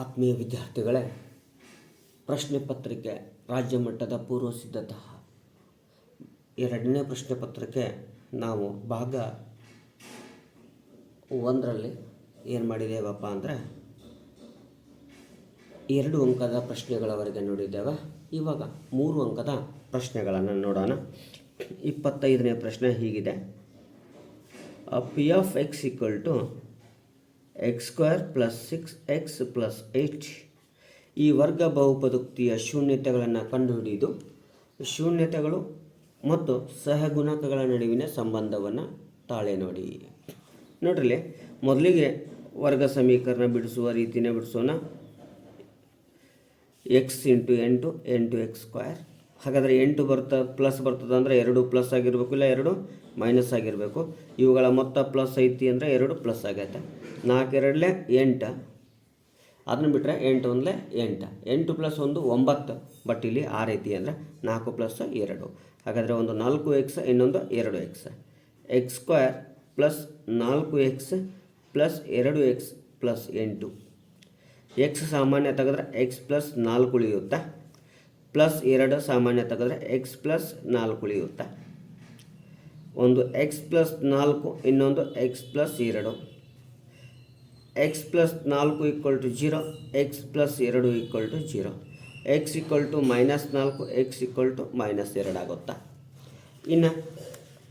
ಆತ್ಮೀಯ ವಿದ್ಯಾರ್ಥಿಗಳೇ, ಪ್ರಶ್ನೆ ಪತ್ರಿಕೆ ರಾಜ್ಯ ಮಟ್ಟದ ಪೂರ್ವ ಸಿದ್ಧತಾ ಎರಡನೇ ಪ್ರಶ್ನೆ ಪತ್ರಿಕೆ ನಾವು ಭಾಗ 1ರಲ್ಲಿ ಏನು ಮಾಡಿದ್ದೇವಪ್ಪ ಅಂದರೆ 2 ಅಂಕದ ಪ್ರಶ್ನೆಗಳವರೆಗೆ ನೋಡಿದ್ದೇವೆ. ಇವಾಗ 3 ಅಂಕದ ಪ್ರಶ್ನೆಗಳನ್ನು ನೋಡೋಣ. 25ನೇ ಪ್ರಶ್ನೆ ಹೀಗಿದೆ: P of X equal to X square plus 6x plus 8 ಈ ವರ್ಗ ಬಹುಪದೋಕ್ತಿಯ ಶೂನ್ಯತೆಗಳನ್ನು ಕಂಡುಹಿಡಿದು ಶೂನ್ಯತೆಗಳು ಮತ್ತು ಸಹಗುಣಕಗಳ ನಡುವಿನ ಸಂಬಂಧವನ್ನು ತಾಳೆ ನೋಡಿ. ನೋಡ್ರಿ, ಮೊದಲಿಗೆ ವರ್ಗ ಸಮೀಕರಣ ಬಿಡಿಸುವ ರೀತಿಯೇ ಬಿಡಿಸೋಣ. X into 8 x square. ಹಾಗಾದರೆ 8 ಪ್ಲಸ್ ಬರ್ತದೆ ಅಂದರೆ 2 ಪ್ಲಸ್ ಆಗಿರಬೇಕು, ಇಲ್ಲ 2 ಮೈನಸ್ ಆಗಿರಬೇಕು. ಇವುಗಳ ಮೊತ್ತ ಪ್ಲಸ್ ಐತಿ ಅಂದರೆ 2 ಪ್ಲಸ್ ಆಗೈತೆ. 4 2 8, ಅದನ್ನು ಬಿಟ್ಟರೆ 8 1 8, 8 ಪ್ಲಸ್ 1 9, ಬಟ್ ಇಲ್ಲಿ 6 ಐತಿ ಅಂದರೆ 4 ಪ್ಲಸ್ 2. ಹಾಗಾದರೆ ಒಂದು 4x, ಇನ್ನೊಂದು 2x. X square plus 4x plus 2x plus 8. X ಸಾಮಾನ್ಯ ತೆಗೆದ್ರೆ ಎಕ್ಸ್ ಪ್ಲಸ್ 4 ಉಳಿಯುತ್ತಾ, ಪ್ಲಸ್ 2 ಸಾಮಾನ್ಯ ತೆಗೆದ್ರೆ ಎಕ್ಸ್ ಪ್ಲಸ್ 4 ಉಳಿಯುತ್ತಾ. ಒಂದು ಎಕ್ಸ್ ಪ್ಲಸ್ 4, ಇನ್ನೊಂದು x plus 2. X plus 4 equal to 0, x plus 2 equal to 0. X equal to -4, x equal to -2 ಆಗುತ್ತಾ. ಇನ್ನು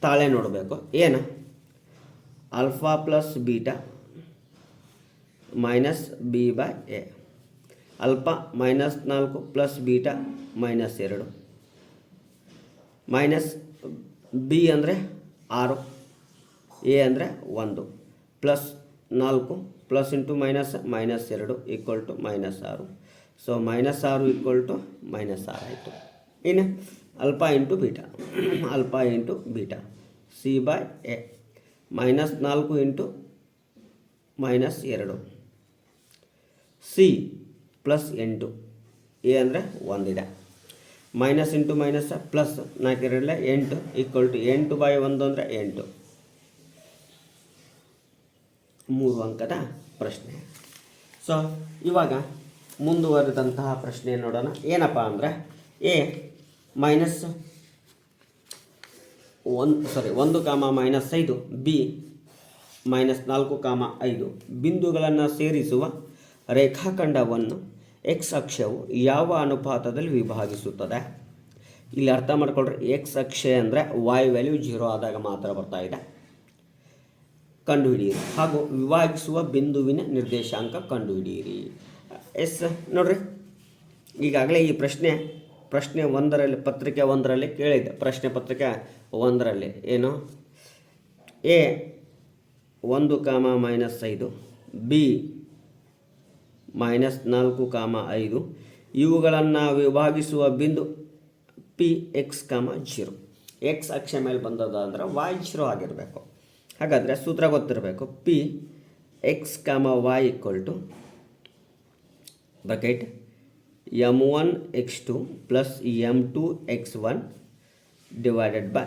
ತಾಳೆ ನೋಡಬೇಕು. ಏನು? Alpha plus beta minus b by a. Alpha -4 plus beta -2 minus b ಅಂದರೆ 6, a ಅಂದರೆ 1, plus 4 plus into minus -2 equal to -6. So -6 equal to -6 ಆಯಿತು. ಇನ್ನು alpha into beta, alpha into beta c by a. -4 into -2 c plus 8, a ಅಂದರೆ 1 ಇದೆ. Minus into minus plus 4 2 8 equal to 8 by 1 ಅಂದರೆ 8. 3 ಅಂಕದ ಪ್ರಶ್ನೆ. So ಇವಾಗ ಮುಂದುವರೆದಂತಹ ಪ್ರಶ್ನೆ ನೋಡೋಣ. ಏನಪ್ಪ ಅಂದರೆ ಎ -1, -5, ಬಿ -4, 5 ಬಿಂದುಗಳನ್ನು ಸೇರಿಸುವ ರೇಖಾಖಂಡವನ್ನು ಎಕ್ಸ್ ಅಕ್ಷವು ಯಾವ ಅನುಪಾತದಲ್ಲಿ ವಿಭಾಗಿಸುತ್ತದೆ? ಇಲ್ಲಿ ಅರ್ಥ ಮಾಡ್ಕೊಳ್ರಿ, ಎಕ್ಸ್ ಅಕ್ಷ ಅಂದರೆ ವಾಯ್ ವ್ಯಾಲ್ಯೂ 0 ಆದಾಗ ಮಾತ್ರ ಬರ್ತಾ ಇದೆ. ಕಂಡುಹಿಡಿಯಿರಿ. ಹಾಗೂ ವಿಭಾಗಿಸುವ ಬಿಂದುವಿನ ನಿರ್ದೇಶಾಂಕ ಕಂಡುಹಿಡಿಯಿರಿ. ಎಸ್ ನೋಡ್ರಿ, ಈಗಾಗಲೇ ಈ ಪ್ರಶ್ನೆ 1ರಲ್ಲಿ ಪತ್ರಿಕೆ 1ರಲ್ಲಿ ಕೇಳಿದ್ದೆ. ಪ್ರಶ್ನೆ ಪತ್ರಿಕೆ 1ರಲ್ಲಿ ಏನು? ಎ 1, -5, ಬಿ -4, 5 ಇವುಗಳನ್ನು ವಿಭಾಗಿಸುವ ಬಿಂದು ಪಿ ಎಕ್ಸ್, 0. ಎಕ್ಸ್ ಅಕ್ಷ ಮೇಲೆ ಬಂದದ ಅಂದ್ರೆ ವಾಯ್ 0 ಆಗಿರಬೇಕು. ಹಾಗಾದರೆ ಸೂತ್ರ ಗೊತ್ತಿರಬೇಕು. P x, y equal to bracket m1 x2 plus m2 x1 divided by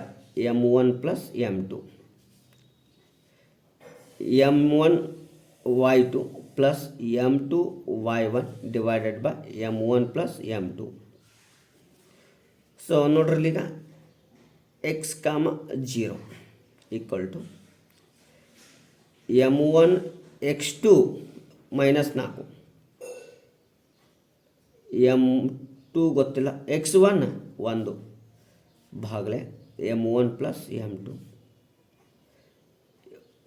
m1 plus m2, m1 y2 plus m2 y1 divided by m1 plus m2. So ನೋಡ್ರಿ, ಈಗ X, 0 equal to m1 x2 -4, m2 ಗೊತ್ತಿಲ್ಲ, x1 1 ಭಾಗಲೆ m1 plus m2,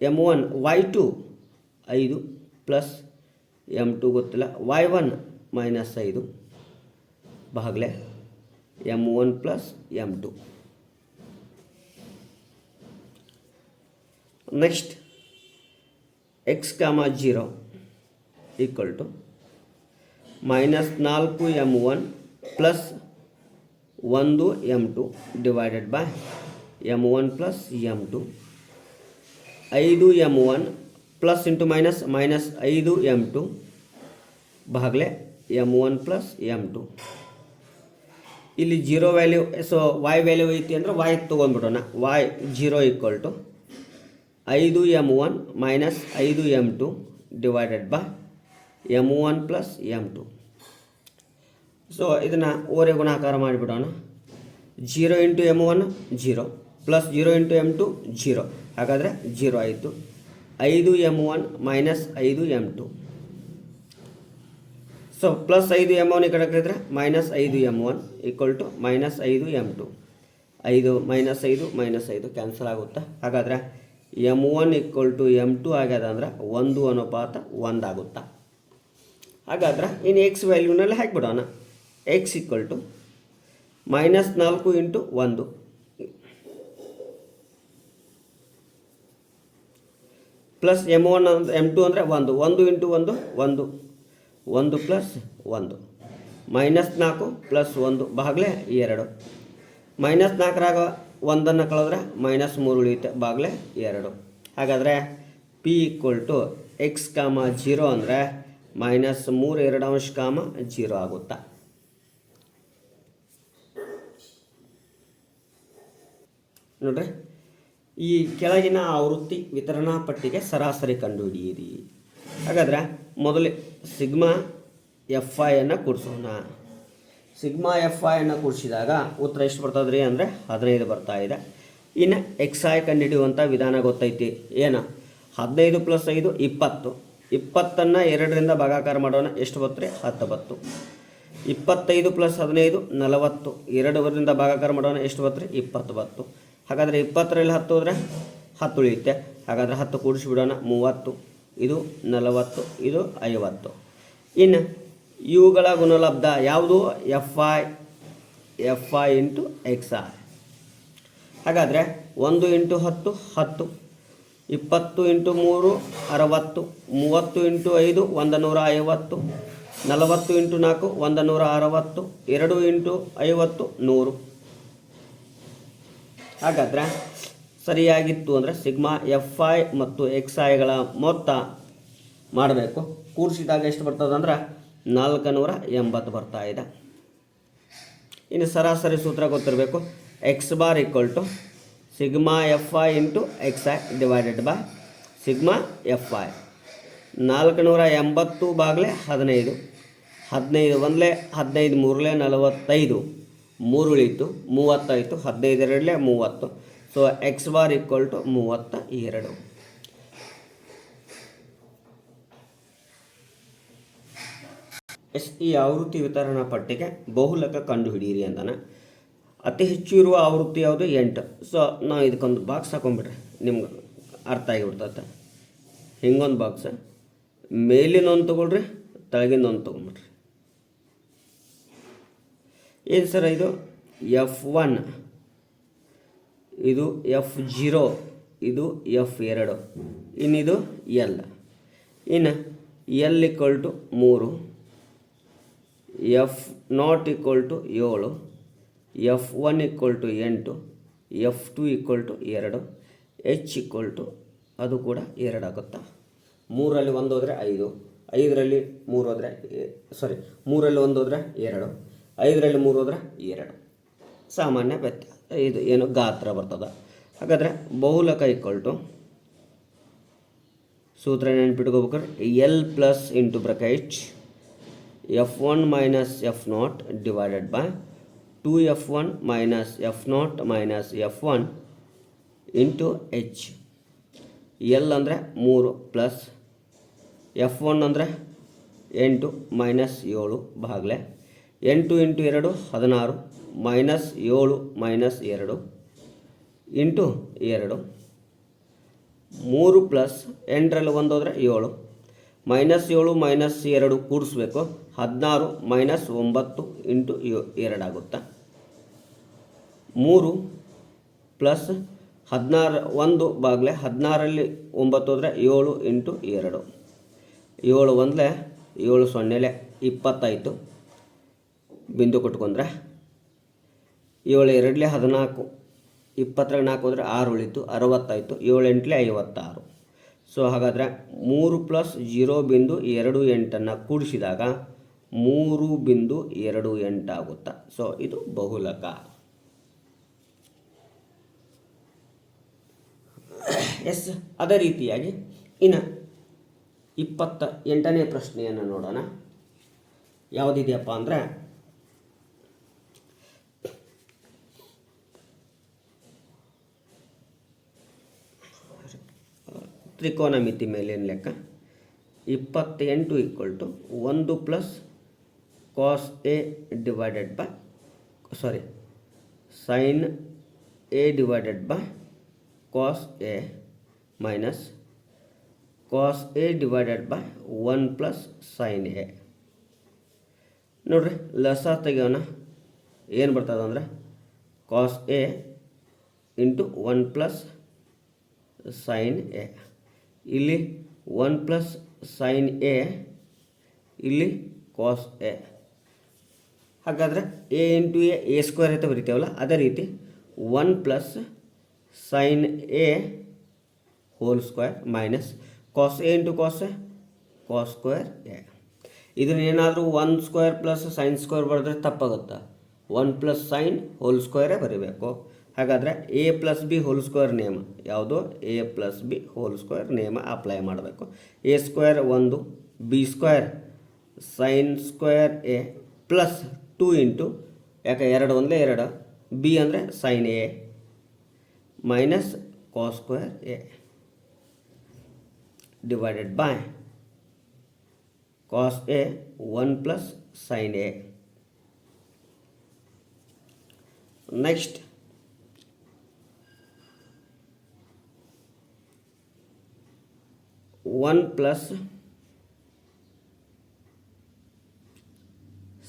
m1 y2 5 plus m2 ಗೊತ್ತಿಲ್ಲ, y1 -5 ಭಾಗಲೆ m1 plus m2. Next x, 0 equal to -4m1 plus 1 m2 divided by m1 plus m2. 5m1 plus into minus -5m2 ಭಾಗಲೆ m1 plus m2. ಇಲ್ಲಿ 0 value, so y value ಐತಿ ಅಂದರೆ y ತೊಗೊಂಡ್ಬಿಡೋಣ. Y 0 equal to 5m1 - 5m2 divided by m1 plus m2. So ಇದನ್ನು ಓರೆ ಗುಣಾಕಾರ ಮಾಡಿಬಿಡೋಣ. 0 into m1 0 plus 0 into m2 0, ಹಾಗಾದರೆ 0 ಆಯಿತು. 5m1 minus 5m2. So plus 5m1 ಈ ಕಡೆ ಹಾಕಿದ್ರೆ minus 5m1 equal to minus 5m2. 5 minus 5 cancel ಆಗುತ್ತಾ? ಹಾಗಾದರೆ m1 ಈಕ್ವಲ್ ಟು m2 ಆಗ್ಯದ ಅಂದ್ರೆ 1 ಅನುಪಾತ 1 ಆಗುತ್ತಾ? ಹಾಗಾದ್ರೆ ಇನ್ನು ಎಕ್ಸ್ ವ್ಯಾಲ್ಯೂನಲ್ಲಿ ಹಾಕಿಬಿಡೋಣ. X equal to -4 into 1 plus m1 m2 ಅಂದರೆ 1 ಇಂಟು 1 1 ಪ್ಲಸ್ 1 -4 ಪ್ಲಸ್ 1 ಬಾಗ್ಲೆ 2. -4ರಾಗ 1 ಕಳೆದ್ರೆ -3 ಉಳಿಯುತ್ತೆ, ಬಾಗ್ಲೆ 2. ಹಾಗಾದರೆ p ಈಕ್ವಲ್ ಟು x, 0 ಅಂದರೆ -3 2 0 ಆಗುತ್ತಾ? ನೋಡ್ರಿ, ಈ ಕೆಳಗಿನ ಆವೃತ್ತಿ ವಿತರಣಾ ಪಟ್ಟಿಗೆ ಸರಾಸರಿ ಕಂಡುಹಿಡಿಯಿರಿ. ಹಾಗಾದರೆ ಮೊದಲೇ ಸಿಗ್ಮಾ ಎಫ್ ಐಯನ್ನು ಕೂಡಿಸೋಣ. ಸಿಗ್ಮಾ ಎಫ್ ಐಯನ್ನು ಕೂಡಿಸಿದಾಗ ಉತ್ತರ ಎಷ್ಟು ಬರ್ತದೆ ರೀ ಅಂದರೆ 15 ಬರ್ತಾ ಇದೆ. ಇನ್ನು ಎಕ್ಸ್ ಐ ಕಂಡುಹಿಡಿಯುವಂಥ ವಿಧಾನ ಗೊತ್ತೈತಿ. ಏನು? 15 ಪ್ಲಸ್ 5 20. 20ಅನ್ನು 2ರಿಂದ ಭಾಗಾಕಾರ ಮಾಡೋಣ. ಎಷ್ಟು ಬರುತ್ತೆ? 10 ಬತ್ತು. 25 ಪ್ಲಸ್ 15 40. 2ರಿಂದ ಭಾಗಾಕಾರ ಮಾಡೋಣ. ಎಷ್ಟು ಬರುತ್ತೆ? 20 ಬತ್ತು. ಹಾಗಾದರೆ 20ರಲ್ಲಿ 10 ಹೋದರೆ 10 ಉಳಿಯುತ್ತೆ. ಹಾಗಾದರೆ 10 ಕೂಡಿಸಿಬಿಡೋಣ. 30. ಇದು 40, ಇದು 50. ಇನ್ನು ಇವುಗಳ ಗುಣಲಬ್ಧ ಯಾವುದು? F i into x I. ಹಾಗಾದರೆ 1 into 10 10, 20 into 3 60, 30 into 5 150, 40 into 4 160, 2 into 50 100. ಹಾಗಾದರೆ ಸರಿಯಾಗಿತ್ತು ಅಂದರೆ ಸಿಗ್ಮಾ ಎಫ್ ಐ ಮತ್ತು ಎಕ್ಸ್ ಐಗಳ ಮೊತ್ತ ಮಾಡಬೇಕು. ಕೂಡಿಸಿದಾಗ ಎಷ್ಟು ಬರ್ತದೆ ಅಂದ್ರೆ 480 ಬರ್ತಾ ಇದೆ. ಇನ್ನು ಸರಾಸರಿ ಸೂತ್ರ ಗೊತ್ತಿರಬೇಕು. X bar equal to sigma f i into x i divided by sigma f i. 480 ಬಾಗ್ಲೆ 15. 15 ಒಂದಲೇ 15 3ಲೇ 45, 3 ಉಳಿತು 30 ಆಯಿತು. 15 2ಲೇ 30. So x bar equal to 32. ಈ ಆವೃತ್ತಿ ವಿತರಣಾ ಪಟ್ಟಿಗೆ ಬಹುಲಕ ಕಂಡುಹಿಡಿಯಿರಿ ಅಂತಾನೆ. ಅತಿ ಹೆಚ್ಚು ಇರುವ ಆವೃತ್ತಿ ಯಾವುದು? 8. ಸೊ ನಾವು ಇದಕ್ಕೊಂದು ಬಾಕ್ಸ್ ಹಾಕೊಂಡ್ಬಿಟ್ರೆ ನಿಮ್ಗೆ ಅರ್ಥ ಆಗಿಬಿಡ್ತೈತೆ. ಹಿಂಗೊಂದು ಬಾಕ್ಸ್, ಮೇಲಿನೊಂದು ತೊಗೊಳ್ರಿ, ತೆಳಗಿನೊಂದು ತೊಗೊಂಬಿಡ್ರಿ. ಏನು ಸರ್ ಇದು? F1, ಇದು F0, ಇದು F2, ಇನ್ನಿದು L. ಇನ್ನು L equal to 3, F0 equal to 7, F1 equal to 8, F2 equal to 2, H equal to ಅದು ಕೂಡ 2 ಆಗುತ್ತಾ? 3ರಲ್ಲಿ 1 ಹೋದರೆ 5, 5ರಲ್ಲಿ 3 ಹೋದರೆ 3ರಲ್ಲಿ 1 ಹೋದರೆ 2, 5ರಲ್ಲಿ 3 ಹೋದರೆ 2. ಸಾಮಾನ್ಯ ವ್ಯತ್ಯಾಸ ಇದು ಏನು ಗಾತ್ರ ಬರ್ತದೆ. ಹಾಗಾದರೆ ಬಹುಲಕ ಈಕ್ವಲ್ ಟು ಸೂತ್ರ ನೆನ್ಪಿಟ್ಕೋಬೇಕಾದ್ರೆ L plus into bracket F1 minus F0 divided by 2F1 minus F0 minus F1 into H. L ಅಂದರೆ 3 ಪ್ಲಸ್ F1 ಅಂದರೆ 8 ಮೈನಸ್ 7 ಭಾಗಲೆ 8 into 2 16 minus 7 minus 2 into 2. 3 plus 8ರಲ್ಲಿ 1 ಹೋದರೆ 7, ಮೈನಸ್ 7 ಮೈನಸ್ 2 ಕೂಡಿಸ್ಬೇಕು. 16 ಮೈನಸ್ 9 ಇಂಟು 2 ಆಗುತ್ತಾ? 3 plus 16 1 ಬಾಗ್ಲೆ 16ರಲ್ಲಿ 9 ಹೋದರೆ 7 ಇಂಟು 2. 7 1ಲೇ 7 0ಲೇ 20 ಆಯಿತು. ಬಿಂದು ಕೊಟ್ಕೊಂಡ್ರೆ 7 2ಲೇ 14, 20ರಲ್ಲಿ 4 ಹೋದರೆ 6 ಉಳಿತು 60 ಆಯಿತು. 7 8ಲೇ 56. ಸೊ ಹಾಗಾದರೆ 3 ಪ್ಲಸ್ 0.28 ಕೂಡಿಸಿದಾಗ 3.28 ಆಗುತ್ತಾ? ಸೊ ಇದು ಬಹುಲಕ. ಎಸ್, ಅದೇ ರೀತಿಯಾಗಿ ಇನ್ನು 28ನೇ ಪ್ರಶ್ನೆಯನ್ನು ನೋಡೋಣ. ಯಾವುದಿದೆಯಪ್ಪ ಅಂದರೆ ತ್ರಿಕೋನಮಿತಿ ಮೇಲಿನ ಲೆಕ್ಕ. 28 = 1 plus cos a divided by sine A divided by cos a minus cos a divided by 1 plus sine a. ನೋಡ್ರಿ, ಲಸ ತೆಗೆಯೋಣ. ಏನು ಬರ್ತದೆ ಅಂದರೆ cos A into 1 plus sine a. ಇಲ್ಲಿ 1 ಪ್ಲಸ್ ಸೈನ್ ಎ, ಇಲ್ಲಿ ಕಾಸ್ ಎ. ಹಾಗಾದರೆ ಎ ಇಂಟು ಎ ಸ್ಕ್ವೇರ್ ಅಂತ ಬರಿತೇವಲ್ಲ, ಅದೇ ರೀತಿ 1 plus sine A whole square minus cos A into cos square a. ಇದನ್ನ ಏನಾದರೂ 1 ಸ್ಕ್ವೇರ್ ಪ್ಲಸ್ ಸೈನ್ ಸ್ಕ್ವೇರ್ ಬರೆದ್ರೆ ತಪ್ಪಾಗುತ್ತೆ. 1 ಪ್ಲಸ್ ಸೈನ್ ಹೋಲ್ ಸ್ಕ್ವೇರೇ ಬರೀಬೇಕು. ಹಾಗಾದರೆ a plus b whole square ನಿಯಮ ಯಾವುದು? A plus b whole square ನಿಯಮ ಅಪ್ಲೈ ಮಾಡಬೇಕು. A square 1, b square sine square A plus 2 into, ಯಾಕೆ 2 ಒಂದೇ 2, ಬಿ ಅಂದರೆ sine A minus cos square A divided by cos A 1 plus sine a. Next 1 plus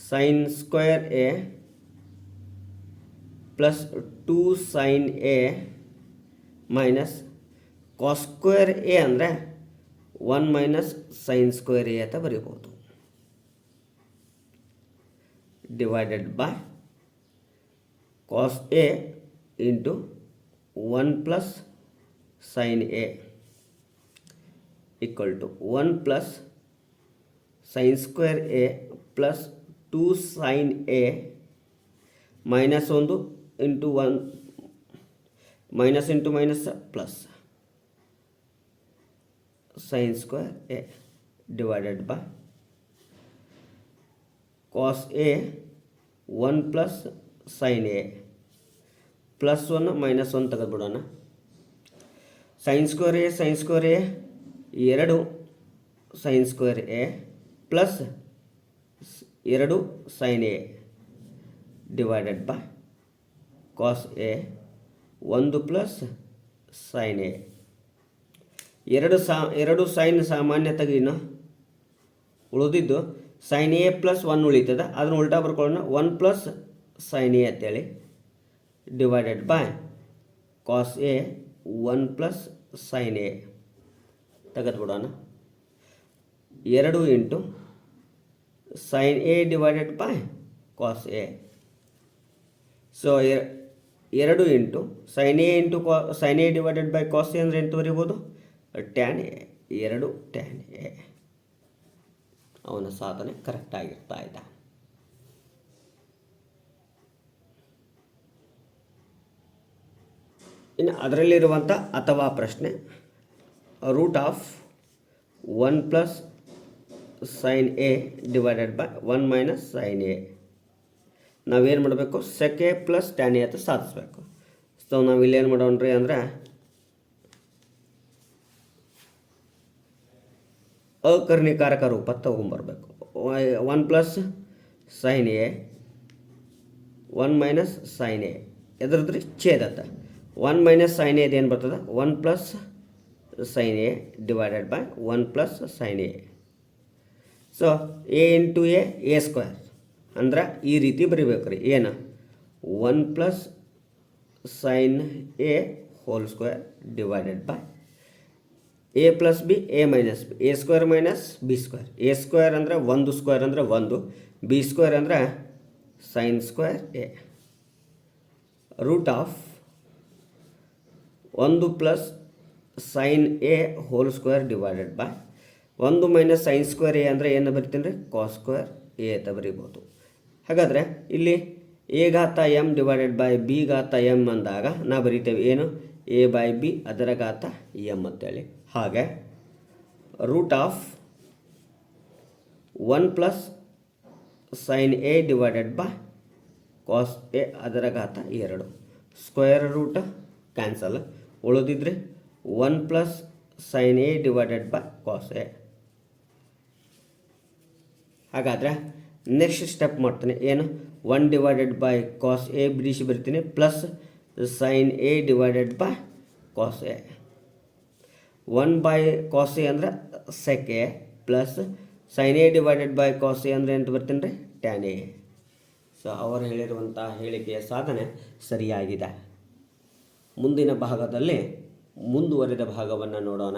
sine square A plus 2 sine A minus cos square a ಅಂದರೆ 1 minus sine square A ಅಂತ ಬರೀಬೋದು. Divided by cos A into 1 plus sine A equal to 1 plus sine square A plus 2 sine A minus 1 into 1 minus into minus plus sine square A divided by cos A 1 plus sine A plus 1 minus 1 ತೆಗೆದುಬಿಡೋಣ. Sine square A 2 sine square A plus 2 sine A divided by cos A 1 plus sine A. ಎರಡು sine ಸಾಮಾನ್ಯ ತೆಗಿನ, ಉಳಿದಿದ್ದು sign A plus 1 ಉಳಿತದೆ. ಅದನ್ನು ಉಲ್ಟಾ ಬರ್ಕೊಳ್ಳೋಣ, 1 plus sine A ಅಂತೇಳಿ divided by cos A 1 plus sine A ತೆಗೆದುಬಿಡೋಣ. 2 into sine A divided by cos A. So 2 into sine A divided by cos A ಅಂದರೆ ಎಂಟು ಬರೀಬೋದು? Tan A. 2 tan A. ಅವನ ಸಾಧನೆ ಕರೆಕ್ಟಾಗಿರ್ತಾ ಇದ್ದ. ಇನ್ನು ಅದರಲ್ಲಿರುವಂಥ ಅಥವಾ ಪ್ರಶ್ನೆ, root of 1 plus sine A divided by 1 minus sine A. ನಾವೇನು ಮಾಡಬೇಕು? Sec A plus tan A ಅಂತ ಸಾಧಿಸ್ಬೇಕು. ಸೊ ನಾವಿಲ್ಲಿ ಏನು ಮಾಡೋಣ್ರಿ ಅಂದರೆ ಅಕರ್ಣಿಕಾರಕ ರೂಪ ತಗೊಂಬರ್ಬೇಕು. 1 plus sine A 1 minus sine A ಎದ್ರದ್ರಿ ಛೇದತ್ತ. 1 ಮೈನಸ್ ಸೈನ್ ಎ ಏನು ಬರ್ತದೆ? 1 plus sine A divided by 1 plus sine A. So A into A square ಅಂದ್ರೆ ಈ ರೀತಿ ಬರೀಬೇಕು ರೀ. ಏನು? 1 plus sine A whole square divided by A plus B A minus B, A square minus B square. A square ಅಂದರೆ 1 square ಅಂದರೆ 1, b square ಅಂದರೆ sine square a. Root of 1 plus sine A whole square divided by 1 minus sine square a ಅಂದರೆ ಏನು ಬರಿತೀನಿ ರೀ? ಕಾಸ್ square A ಅಂತ ಬರೀಬೋದು. ಹಾಗಾದರೆ ಇಲ್ಲಿ ಎ ಘಾತ ಎಮ್ ಡಿವೈಡೆಡ್ ಬೈ ಬಿ ಘಾತ ಎಮ್ ಅಂದಾಗ ನಾವು ಬರಿತೇವೆ ಏನು? ಎ ಬೈ ಬಿ ಅದರ ಘಾತ ಎಮ್ ಅಂತೇಳಿ. ಹಾಗೆ root of 1 plus sine A divided by cos A ಅದರ ಘಾತ 2 ಸ್ಕ್ವೇರ್ ರೂಟ್ ಕ್ಯಾನ್ಸಲ್ ಉಳಿದಿದ್ರೆ 1 plus sine A divided by cos A. ಹಾಗಾದರೆ ನೆಕ್ಸ್ಟ್ ಸ್ಟೆಪ್ ಮಾಡ್ತೀನಿ. ಏನು 1 ಡಿವೈಡೆಡ್ ಬೈ ಕಾಸ್ ಎ ಬಿಡಿಸಿ ಬರ್ತೀನಿ plus sine A divided by cos A. 1 by cos A ಅಂದರೆ sec A plus sine A divided by cos A ಅಂದರೆ ಎಂತ ಬರ್ತೀನಿ ರೀ ಟ್ಯಾನ್ ಎ. ಸೊ ಅವರು ಹೇಳಿರುವಂಥ ಹೇಳಿಕೆಯ ಸಾಧನೆ ಸರಿಯಾಗಿದೆ. ಮುಂದಿನ ಭಾಗದಲ್ಲಿ ಮುಂದುವರಿದ ಭಾಗವನ್ನು ನೋಡೋಣ.